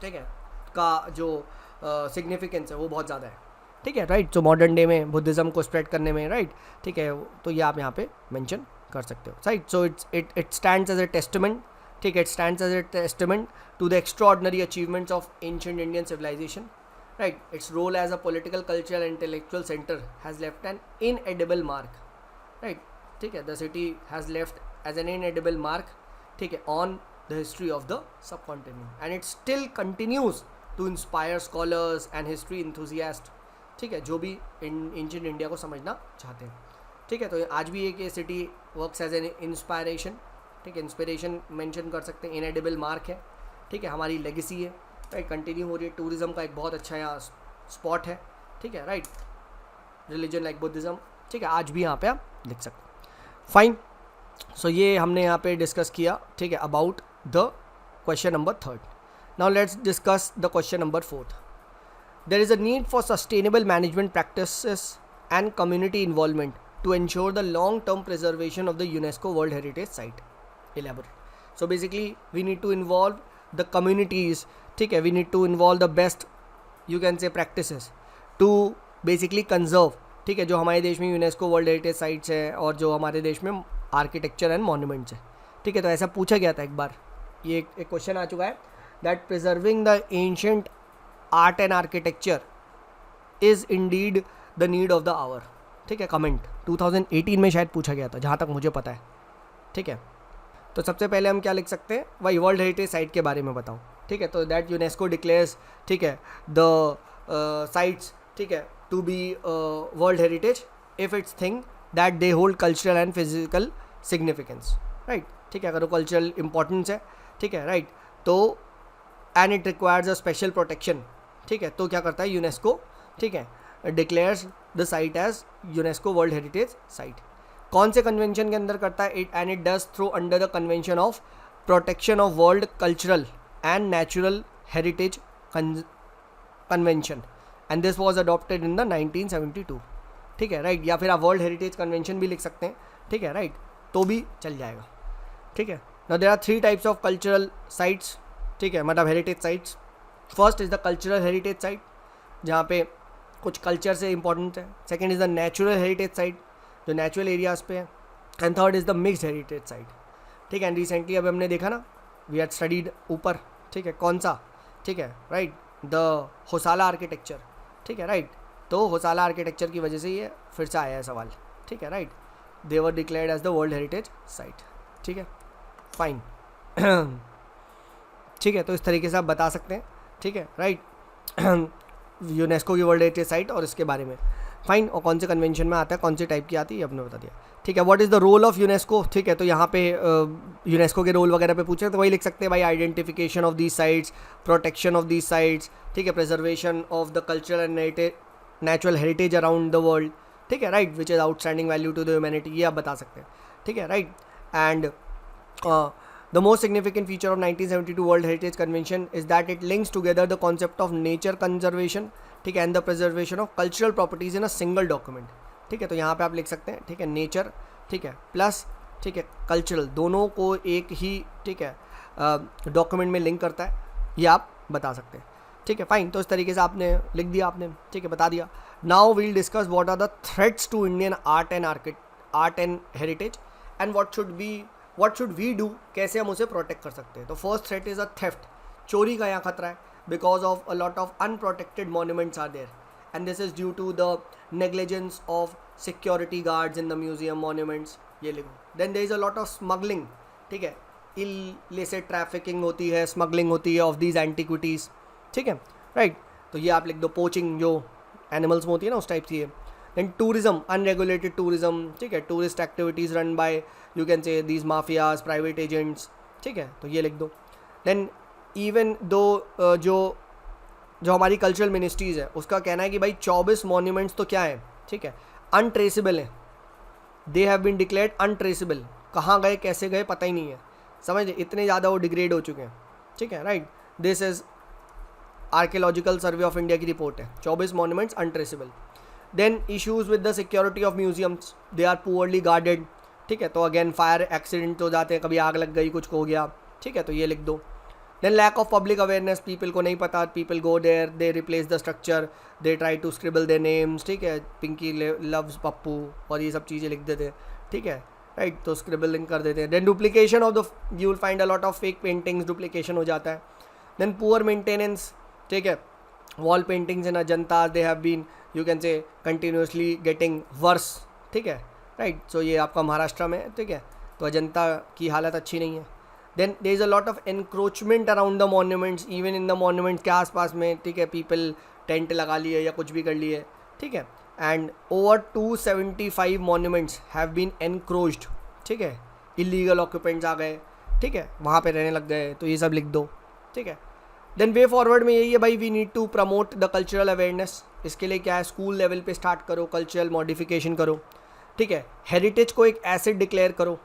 ठीक है, का जो सिग्निफिकेंस है वो बहुत ज़्यादा है, ठीक है, राइट, तो मॉडर्न डे में बुद्धिज़्म को स्प्रेड करने में, राइट, ठीक है, तो ये आप यहाँ पे मेंशन कर सकते हो, right. So it stands as a testament, ठीक है, it stands as a testament to the extraordinary achievements of ancient Indian civilisation, right, its role as a political, cultural and intellectual center has left an inedible mark, right, ठीक है, the city has left as an inedible mark, ठीक है, on the history of the subcontinent and it still continues to inspire scholars and history enthusiasts, ठीक है, जो भी ancient India को समझना चाहते हैं, ठीक है, तो आज भी एक ये city works as an inspiration, ठीक है, इंस्पिरेशन मेंशन कर सकते हैं, इनएडिबल मार्क है, ठीक है, हमारी लेगेसी है, राइट, कंटिन्यू हो रही है, टूरिज़्म का एक बहुत अच्छा यहाँ स्पॉट है, ठीक है, राइट, रिलीजन लाइक बुद्धिज़्म, ठीक है, आज भी यहाँ पे आप लिख सकते हैं, फाइन। सो ये हमने यहाँ पे डिस्कस किया, ठीक है, about the question number 3. Now let's discuss the question number 4. There is a need for sustainable management practices and community involvement to ensure the long term preservation of the UNESCO world heritage site. Elaborate. So basically we need to involve the communities, ठीक है, we need to involve the best you can say practices to basically conserve, ठीक है, जो हमारे देश में UNESCO world heritage sites है और जो हमारे देश में आर्किटेक्चर एंड मॉन्यूमेंट्स है, ठीक है, तो ऐसा पूछा गया था एक बार, ये एक क्वेश्चन आ चुका है that preserving the ancient art and architecture is indeed the need of the hour, ठीक है, कमेंट 2018 में शायद पूछा गया था जहाँ तक मुझे पता है, ठीक है। तो सबसे पहले हम क्या लिख सकते हैं, वही वर्ल्ड हेरिटेज साइट के बारे में बताओ, ठीक है, तो दैट यूनेस्को डिक्लेयर्स, ठीक है, द साइट्स, ठीक है, to be world heritage if it's thing that they hold cultural and physical significance, right, ठीक है, अगर वो कल्चरल इंपॉर्टेंस है, ठीक है, राइट, तो and it requires a special protection, ठीक है, तो क्या करता है यूनेस्को, ठीक है, declares the site as UNESCO world heritage site. कौन से कन्वेंशन के अंदर करता है? It and it does through under the convention of protection of world cultural and natural heritage convention, and this was adopted in the 1972, ठीक है, right, या फिर आप वर्ल्ड हेरिटेज कन्वेंशन भी लिख सकते हैं, ठीक है, राइट, तो भी चल जाएगा, ठीक है। Now there are 3 types of cultural sites, ठीक है, मतलब heritage sites. First is the cultural heritage site, जहाँ पे कुछ कल्चर से इंपॉर्टेंट है। Second is the natural heritage site, जो नेचुरल एरियाज़ पे है। And third is the mixed heritage site, ठीक है। एंड रिसेंटली अभी हमने देखा ना, वी हैड स्टडीड ऊपर, ठीक है, कौन सा, ठीक है, राइट, द होसाला आर्किटेक्चर, ठीक है, राइट, तो होसाला आर्किटेक्चर की वजह से ये फिर से आया है सवाल, ठीक है, right, they were declared as the world heritage site, ठीक है, फाइन। ठीक है, तो इस तरीके से आप बता सकते हैं, ठीक है, राइट, यूनेस्को की वर्ल्ड हेरिटेज साइट और इसके बारे में, फाइन। और कौन से कन्वेंशन में आता है, कौन सी टाइप की आती है, आपने बता दिया, ठीक है। What is the role of UNESCO, ठीक है, तो यहाँ पे यूनेस्को के रोल वगैरह पे पूछे तो वही लिख सकते हैं भाई, identification of these sites, protection of these sites, ठीक है, preservation of the cultural and natural heritage around the world, ठीक है, right, which is outstanding value to the humanity, ये आप बता सकते हैं, ठीक है, right. And the most significant feature of 1972 World Heritage Convention is that it links together the concept of nature conservation, ठीक है, and the preservation of cultural properties in a single document, ठीक है। तो यहाँ पे आप लिख सकते हैं, ठीक है, नेचर, ठीक है, प्लस, ठीक है, कल्चरल, दोनों को एक ही, ठीक है, डॉक्यूमेंट में लिंक करता है, ये आप बता सकते हैं, ठीक है, फाइन। तो इस तरीके से आपने लिख दिया, आपने, ठीक है, बता दिया। Now we'll discuss what are the threats to Indian art and heritage and what should we do, कैसे हम उसे प्रोटेक्ट कर सकते हैं। तो first threat is a theft, चोरी का यहाँ खतरा है, because of a lot of unprotected monuments are there and this is due to the negligence of security guards in the museum monuments, ये लिखो। Then there is a lot of smuggling, ठीक है, illicit trafficking होती है, smuggling होती है of these antiquities, ठीक है, राइट, तो ये आप लिख दो। पोचिंग जो एनिमल्स में होती है ना, उस टाइप की है। देन टूरिज्म, अनरेगुलेटेड टूरिज्म, ठीक है, tourist activities run by you can से दीज माफियाज, प्राइवेट एजेंट्स, ठीक है, तो ये लिख दो। देन इवन दो जो हमारी कल्चरल मिनिस्ट्रीज़ है, उसका कहना है कि भाई 24 मॉन्यूमेंट्स तो क्या है, ठीक है, अनट्रेसेबल है, they have been declared untraceable, कहाँ गए कैसे गए पता ही नहीं है, समझ, इतने ज़्यादा वो डिग्रेड हो चुके हैं, ठीक है, right. This is archaeological survey of India की रिपोर्ट है, 24 monuments untraceable. Then issues with the security of museums, they are poorly guarded, ठीक है, तो अगेन फायर एक्सीडेंट हो जाते हैं, कभी आग लग गई, कुछ हो गया, ठीक है, तो ये लिख दो। Then lack of public awareness, people को नहीं पता, people go there, they replace the structure, they try to scribble their names, ठीक है, पिंकी लव्स पप्पू और ये सब चीज़ें लिख देते हैं, ठीक है, राइट, तो स्क्रिबलिंग कर देते हैं। Then duplication of the, you will find a lot of fake paintings, duplication हो जाता है। देन पुअर मेंटेनेंस, ठीक है, wall paintings in Ajanta, they have been you can say continuously getting worse, ठीक है, राइट, सो ये आपका महाराष्ट्र में है, ठीक है, तो अजंता की हालत अच्छी नहीं है। Then there is a lot of encroachment around the monuments, even in the monuments के आसपास में, ठीक है, पीपल टेंट लगा लिए या कुछ भी कर लिए, ठीक है। And over 275 monuments have been encroached, ठीक है, इलीगल ऑक्यूपेंट्स आ गए, ठीक है, वहाँ पे रहने लग गए, तो ये सब लिख दो, ठीक है। देन वे फॉरवर्ड में यही है भाई, we need to promote the cultural awareness, इसके लिए क्या है, स्कूल लेवल पे स्टार्ट करो, कल्चरल मॉडिफिकेशन करो, ठीक है, हेरिटेज को एक एसेट डिक्लेयर करो,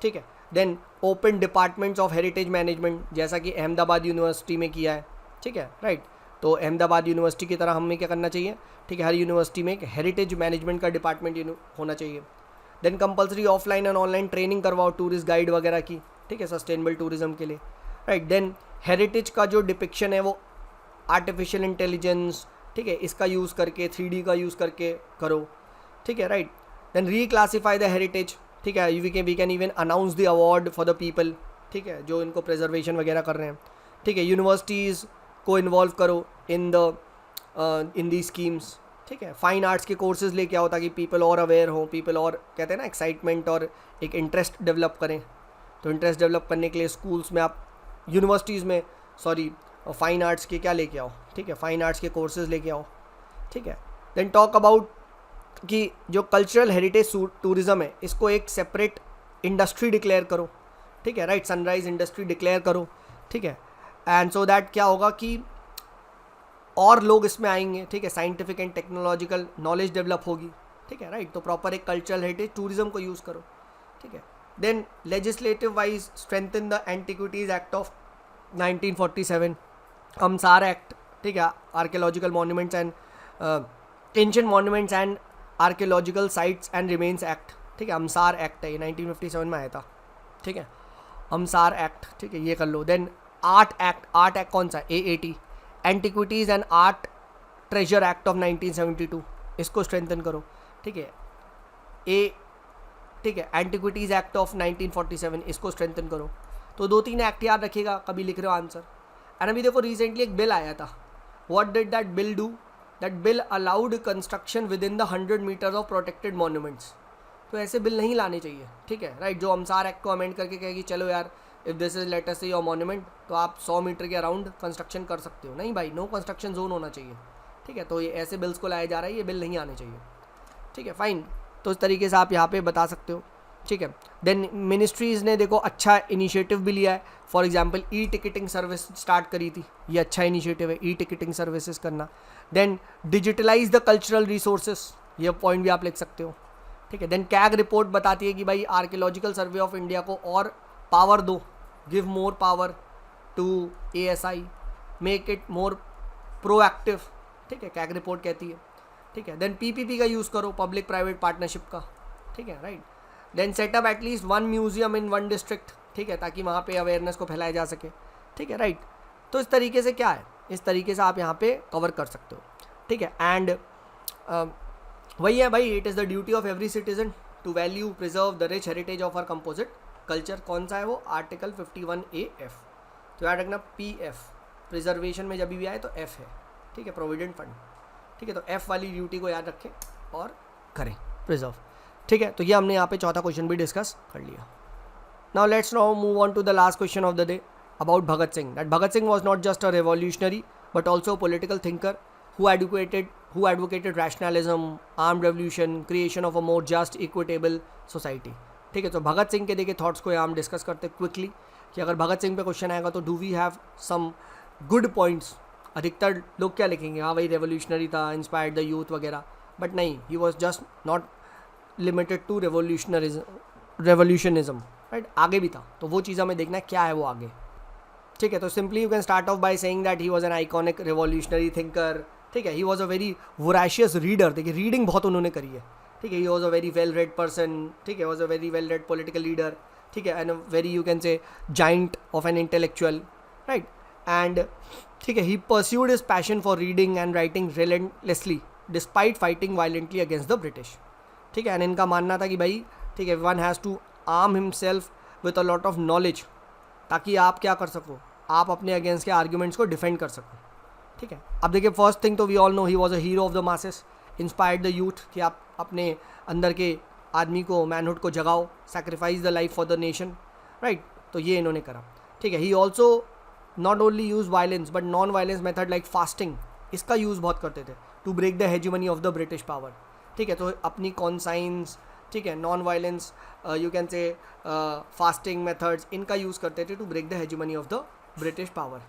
ठीक है। Then open departments of heritage management, जैसा कि अहमदाबाद यूनिवर्सिटी में किया है, ठीक है, राइट, तो अहमदाबाद यूनिवर्सिटी की तरह हमें क्या करना चाहिए, ठीक है, हर यूनिवर्सिटी में एक हेरिटेज मैनेजमेंट का डिपार्टमेंट होना चाहिए। Then compulsory offline and online training करवाओ टूरिस्ट गाइड वगैरह की, ठीक है, सस्टेनेबल टूरिज्म के लिए, राइट। देन हेरिटेज का जो डिपिक्शन है वो आर्टिफिशियल इंटेलिजेंस, ठीक है, इसका यूज़ करके 3D का यूज़ करके करो, ठीक है, right. Then reclassify the heritage, ठीक है, we can even announce the award for the people, ठीक है, जो इनको प्रिजर्वेशन वगैरह कर रहे हैं, ठीक है। यूनिवर्सिटीज़ को इन्वॉल्व करो इन दी स्कीम्स, ठीक है। फाइन आर्ट्स के कोर्सेज लेके आओ ताकि पीपल और अवेयर हो, पीपल और कहते हैं ना एक्साइटमेंट और एक इंटरेस्ट डेवलप करें, तो इंटरेस्ट डेवलप करने के लिए स्कूल्स में आप, यूनिवर्सिटीज़ में सॉरी, और फाइन आर्ट्स के क्या लेके आओ, ठीक है, फाइन आर्ट्स के कोर्सेज लेके आओ, ठीक है. देन टॉक अबाउट कि जो कल्चरल हेरिटेज टूरिज़्म है इसको एक सेपरेट इंडस्ट्री डिक्लेयर करो, ठीक है, राइट, सनराइज इंडस्ट्री डिक्लेयर करो, ठीक है. एंड सो दैट क्या होगा कि और लोग इसमें आएंगे, ठीक है, scientific and technological knowledge develop होगी, ठीक है, राइट. तो प्रॉपर एक कल्चरल हेरिटेज टूरिज्म को यूज़ करो, ठीक है. Then legislative wise strengthen the antiquities act of 1947, AMASR act, ठीक है, archaeological monuments and ancient monuments and archaeological sites and remains act, ठीक है, अमसार एक्ट है, ये 1957 में आया था, ठीक है, अमसार एक्ट, ठीक है, ये कर लो. देन आर्ट एक्ट कौन सा, AAT, antiquities and art treasure act of 1972, इसको स्ट्रेंथन करो, ठीक है. ठीक है, एंटिक्विटीज़ एक्ट ऑफ 1947, इसको स्ट्रेंथन करो. तो 2-3 एक्ट याद रखिएगा, कभी लिख रहे हो आंसर. एंड अभी देखो रिसेंटली एक बिल आया था. What did that bill do? That bill allowed construction within the 100 metres of protected monuments. तो ऐसे बिल नहीं लाने चाहिए, ठीक है, राइट. जो अमसार एक्ट को अमेंड करके कहेगी चलो यार if this is let us से योर मॉन्यूमेंट तो आप 100 मीटर के अराउंड कंस्ट्रक्शन कर सकते हो. नहीं भाई, नो कंस्ट्रक्शन जोन होना चाहिए, ठीक है. तो ये ऐसे बिल्स को लाया जा रहा है, ये बिल नहीं आने चाहिए, ठीक है, फाइन. तो इस तरीके से आप यहाँ पे बता सकते हो, ठीक है. देन मिनिस्ट्रीज़ ने देखो अच्छा इनिशिएटिव भी लिया है. For example ticketing service start करी थी, ये अच्छा इनिशिएटिव है, टिकटिंग सर्विसेज करना. Then digitalise the cultural resources, ये पॉइंट भी आप लिख सकते हो, ठीक है. देन कैग रिपोर्ट बताती है कि भाई आर्कियोलॉजिकल सर्वे ऑफ इंडिया को और पावर दो, give more power to ASI, make it more proactive, ठीक है, कैग रिपोर्ट कहती है, ठीक है. देन PPP का यूज़ करो, पब्लिक प्राइवेट पार्टनरशिप का, ठीक है, right. Then set up at least 1 museum in 1 district, ठीक है, ताकि वहाँ पे अवेयरनेस को फैलाया जा सके, ठीक है, राइट. तो इस तरीके से क्या है, इस तरीके से आप यहाँ पे कवर कर सकते हो, ठीक है. एंड वही है भाई, it is the duty of every citizen to value preserve the rich heritage of our composite culture. कौन सा है वो? Article 51A(F). तो याद रखना PF प्रिजर्वेशन में जब भी आए तो F है, ठीक है, प्रोविडेंट फंड, ठीक है. तो F वाली ड्यूटी को याद रखें और करें प्रिजर्व, ठीक है. तो ये हमने यहाँ पे चौथा क्वेश्चन भी डिस्कस कर लिया. Now let's now move on to the last question of the day about Bhagat Singh. That Bhagat Singh was not just a revolutionary but also political thinker who advocated rationalism, armed revolution, creation of a more just, equitable society, ठीक है. तो भगत सिंह के देखिए thoughts को यहाँ हम discuss करते quickly कि अगर भगत सिंह पे क्वेश्चन आएगा तो do we have some good points. अधिकतर लोग क्या लिखेंगे, हाँ भाई रेवोल्यूशनरी था, इंस्पायर्ड द यूथ वगैरह, बट नहीं, he was just not limited to revolutionism, right. आगे भी था, तो वो चीज़ हमें देखना है क्या है वो आगे, ठीक है. तो simply you can start off by saying that he was an iconic revolutionary thinker, ठीक है. He was a very voracious reader, देखिए रीडिंग बहुत उन्होंने करी है, ठीक है. He was a very well read person, ठीक है, was a very well read political leader, ठीक है, and very you can say giant of an intellectual, right. And ठीक है, he pursued his passion for reading and writing relentlessly despite fighting violently against the British, ठीक है. And इनका मानना था कि भाई ठीक है, one has to arm himself with a lot of knowledge, ताकि आप क्या कर सको, आप अपने अगेंस्ट के आर्ग्यूमेंट्स को डिफेंड कर सको, ठीक है. अब देखिए फर्स्ट थिंग तो we all know he was a hero of the masses, inspired the youth कि आप अपने अंदर के आदमी को, मैनहुड को जगाओ, sacrifice the life for the nation, right. तो ये इन्होंने करा, ठीक है. He also not only use violence but non violence method like fasting, इसका यूज़ बहुत करते थे to break the hegemony of the British power, ठीक है. तो अपनी कॉन्साइंस, ठीक है, non violence, you can say fasting methods, इनका यूज़ करते थे to break the hegemony of the British power,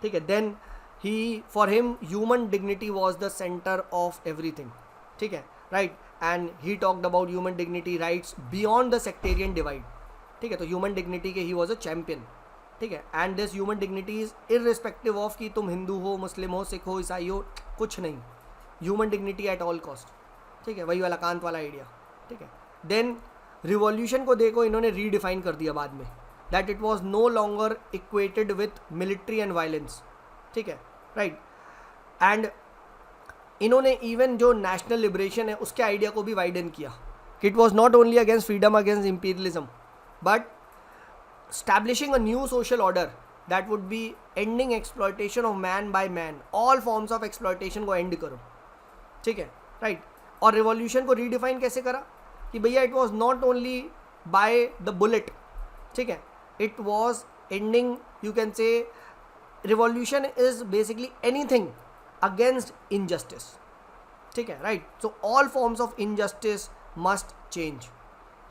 ठीक है. Then he for him human dignity was the center of everything, ठीक है, right. and he talked about human dignity rights beyond the sectarian divide, ठीक है. तो human dignity के he was a champion, ठीक है. and this human dignity is irrespective of कि तुम हिंदू हो, मुस्लिम हो, सिख हो, ईसाई हो, कुछ नहीं, human dignity at all cost, ठीक है. वही वाला कांत वाला आइडिया, ठीक है. देन रिवॉल्यूशन को देखो इन्होंने रीडिफाइन कर दिया बाद में, that it was no longer equated with military and violence, ठीक है, राइट. एंड इन्होंने इवन जो नेशनल लिबरेशन है उसके आइडिया को भी वाइडन किया कि it was not only against freedom against imperialism but establishing a new social order that would be ending exploitation of man by man, all forms of exploitation को end करो, ठीक है, राइट. और revolution को redefine कैसे करा कि भैया it was not only by the bullet, ठीक है, it was ending you can से revolution is basically anything against injustice, ठीक है, right. So all forms of injustice must change,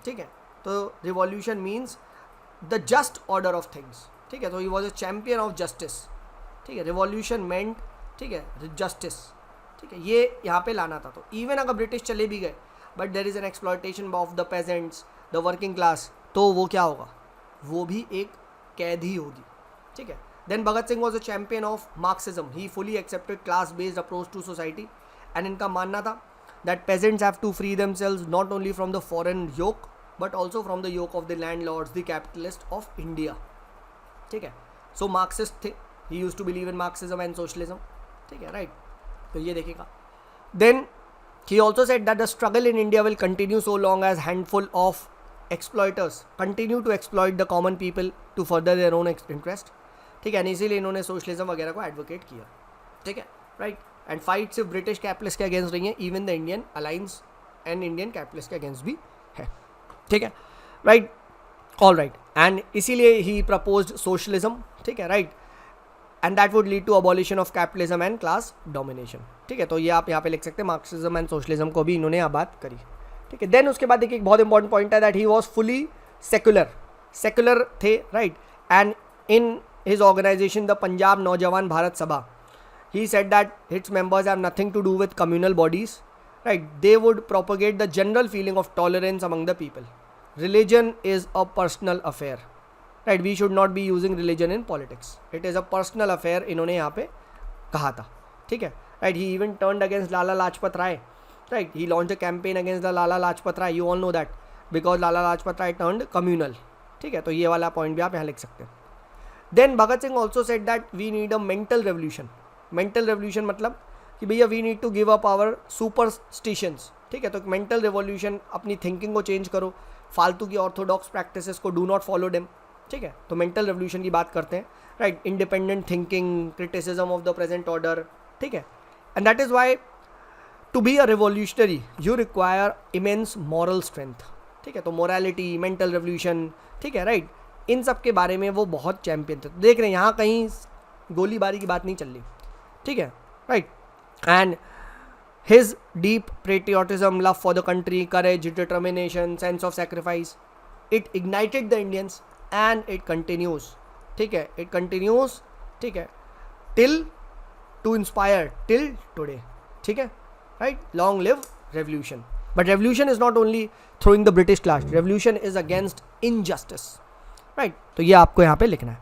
ठीक है. तो revolution means the just order of things, ठीक है. तो ही was a champion of justice, ठीक है. रिवॉल्यूशन मेंट, ठीक है, जस्टिस, ठीक है, ये यहाँ पे लाना था. तो इवन अगर ब्रिटिश चले भी गए but there is an exploitation of the pageants, the working class, तो वो क्या होगा, वो भी एक कैद ही होगी, ठीक है. Then Bhagat Singh was a champion of Marxism. He fully accepted class based approach to society and इनका मानना था that peasants have to free themselves not only from the foreign yoke but also from the yoke of the landlords, the capitalist of India, ठीक है. So Marxist थे, he used to believe in Marxism and socialism, ठीक है, right. तो ये देखेगा. Then he also said that the struggle in India will continue so long as handful of exploiters continue to exploit the common people to further their own interest, ठीक है. इसीलिए इन्होंने socialism वगैरह को एडवोकेट किया, ठीक है, राइट. एंड फाइट सिर्फ ब्रिटिश कैपिटलिस्ट के अगेंस्ट रही है, even the Indian alliance and Indian capitalist के अगेंस्ट भी है, ठीक है, राइट. All right. एंड इसीलिए ही प्रपोज्ड सोशलिज्म, ठीक है, right. And that would lead to abolition of capitalism and class domination, ठीक है. तो ये आप यहाँ पे लिख सकते हैं, मार्क्सिज्म एंड सोशलिज्म को भी इन्होंने यहाँ बात करी, ठीक है. देन उसके बाद देखिए एक बहुत इंपॉर्टेंट पॉइंट है that he was fully secular थे, राइट. And in his organisation the Punjab Naujawan Bharat सभा, he said that its members have nothing to do with communal bodies, right. They would propagate the general feeling of tolerance among the people. Religion is a personal affair, right. We should not be using religion in politics. It is a personal affair, इन्होंने यहाँ पे कहा था, ठीक है, right. He even turned against Lala Lajpat Rai, right. He launched a campaign against the Lala Lajpat Rai. You all know that because Lala Lajpat Rai turned communal, ठीक है. तो ये वाला पॉइंट भी आप यहाँ लिख सकते हैं. Then Bhagat Singh also said that we need a mental revolution. Mental revolution मतलब कि भैया we need to give up our superstitions, ठीक है. तो मेंटल रेवोल्यूशन, अपनी थिंकिंग को चेंज करो, फालतू की ऑर्थोडॉक्स प्रैक्टिसेस को डू नॉट फॉलो डेम, ठीक है. तो मेंटल रेवोल्यूशन की बात करते हैं, right. Independent thinking, criticism of the present order, ठीक है. And that is why to be a revolutionary you require immense moral strength, ठीक है. तो मोरालिटी, मेंटल रेवोल्यूशन, ठीक है, राइट. इन सब के बारे में वो बहुत चैम्पियन थे. देख रहे हैं यहाँ कहीं गोलीबारी की बात नहीं चल रही, ठीक है, right. And his deep patriotism, love for the country, courage, determination, sense of sacrifice, it ignited the Indians and it continues, ठीक है, इट कंटिन्यूज, ठीक है, till two inspire till today, ठीक है, right. Long live revolution. But revolution is not only throwing the British class, revolution is against injustice, right. तो ये आपको यहाँ पे लिखना है,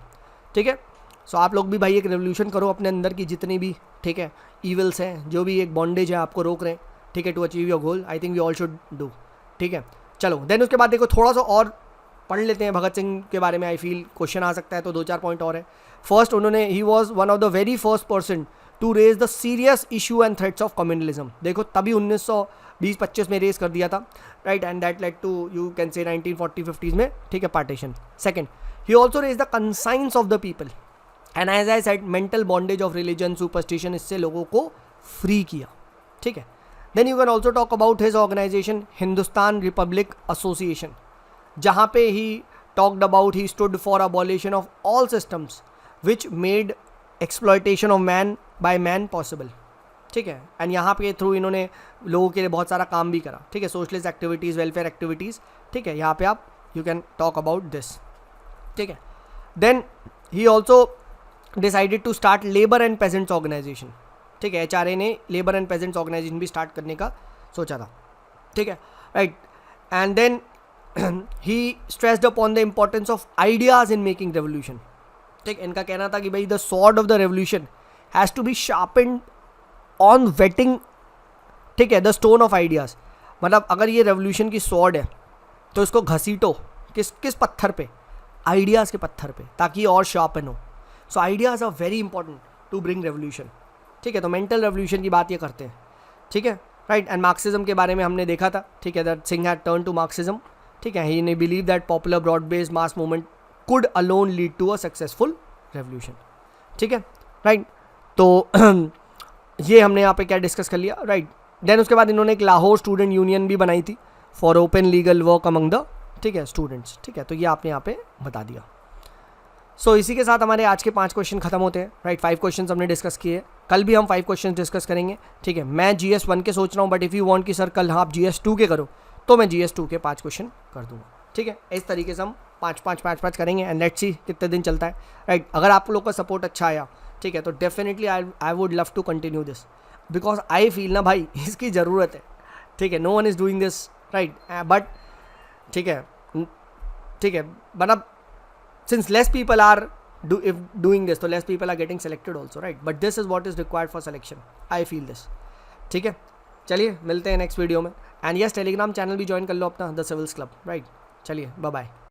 ठीक है. सो आप लोग भी भाई एक रेवोल्यूशन करो अपने अंदर की जितनी भी, ठीक है, ईविल्स हैं, जो भी एक बॉन्डेज है आपको रोक रहे हैं, ठीक है, to achieve your goal. I think we all should do, ठीक है. चलो देन उसके बाद देखो थोड़ा सा और पढ़ लेते हैं भगत सिंह के बारे में. आई फील क्वेश्चन आ सकता है, तो 2-4 पॉइंट और है. फर्स्ट, उन्होंने he was one of the very first person to raise the serious issue and threats of communalism. देखो तभी 1920-25 में रेज कर दिया था, right. And that led to, you can say 1940-50s में, ठीक है, partition. Second, he also raise the conscience of the people and as I said mental bondage of religion, superstition, इससे लोगों को फ्री किया, ठीक है. Then you can also talk about his organisation Hindustan Republic Association, जहाँ पे he talked about he stood for abolition of all systems which made exploitation of man by man possible, ठीक है. एंड यहाँ पे थ्रू इन्होंने लोगों के लिए बहुत सारा काम भी करा, ठीक है, सोशलिस्ट एक्टिविटीज़, वेलफेयर एक्टिविटीज़, ठीक है. यहाँ पे आप you can talk about this, ठीक है. Then he also decided to start labour and peasants organisation, ठीक है. HRA ने लेबर एंड पेजेंट्स ऑर्गेनाइजेशन भी स्टार्ट करने का सोचा था, ठीक है, right. And then he stressed upon the importance of ideas in making revolution, ठीक. इनका कहना था कि भाई the sword of the revolution has to be sharpened on whetting, ठीक है, द स्टोन ऑफ आइडियाज़. मतलब अगर ये रेवोल्यूशन की स्वॉर्ड है तो इसको घसीटो किस पत्थर पे, आइडियाज़ के पत्थर पे, ताकि और शार्पन हो. So ideas are very important to bring revolution, ठीक है. तो मेंटल रेवोल्यूशन की बात ये करते हैं, ठीक है, राइट. एंड मार्क्सिज्म के बारे में हमने देखा था, ठीक है, that Singh had turn to Marxism, ठीक है. ही ने believe that popular broad based mass movement could alone lead to a successful revolution, ठीक है, राइट. तो ये हमने यहाँ पे क्या डिस्कस कर लिया, राइट. देन उसके बाद इन्होंने एक लाहौर स्टूडेंट यूनियन भी बनाई थी for open legal work among the, ठीक है, स्टूडेंट्स, ठीक है. तो ये आपने यहाँ पे बता दिया. सो इसी के साथ हमारे आज के 5 क्वेश्चन खत्म होते हैं, राइट। 5 क्वेश्चन हमने डिस्कस किए, कल भी हम 5 क्वेश्चन डिस्कस करेंगे, ठीक है। मैं GS1 के सोच रहा हूँ, बट इफ़ यू वांट कि सर कल आप GS2 के करो, तो मैं GS2 के 5 क्वेश्चन कर दूंगा, ठीक है। इस तरीके से हम 5 करेंगे एंड लेट्स सी कितने दिन चलता है, राइट। अगर आप लोग का सपोर्ट अच्छा आया, ठीक है, तो definitely I would love to continue this, because I feel ना भाई इसकी ज़रूरत है, ठीक है। No one is doing this, right, but ठीक है, मतलब since less people are doing this, so less people are getting selected also, right? But this is what is required for selection, I feel this, ठीक है। चलिए मिलते हैं next video में, and yes Telegram channel भी join कर लो अपना, the civils club, right. चलिए बाय बाय।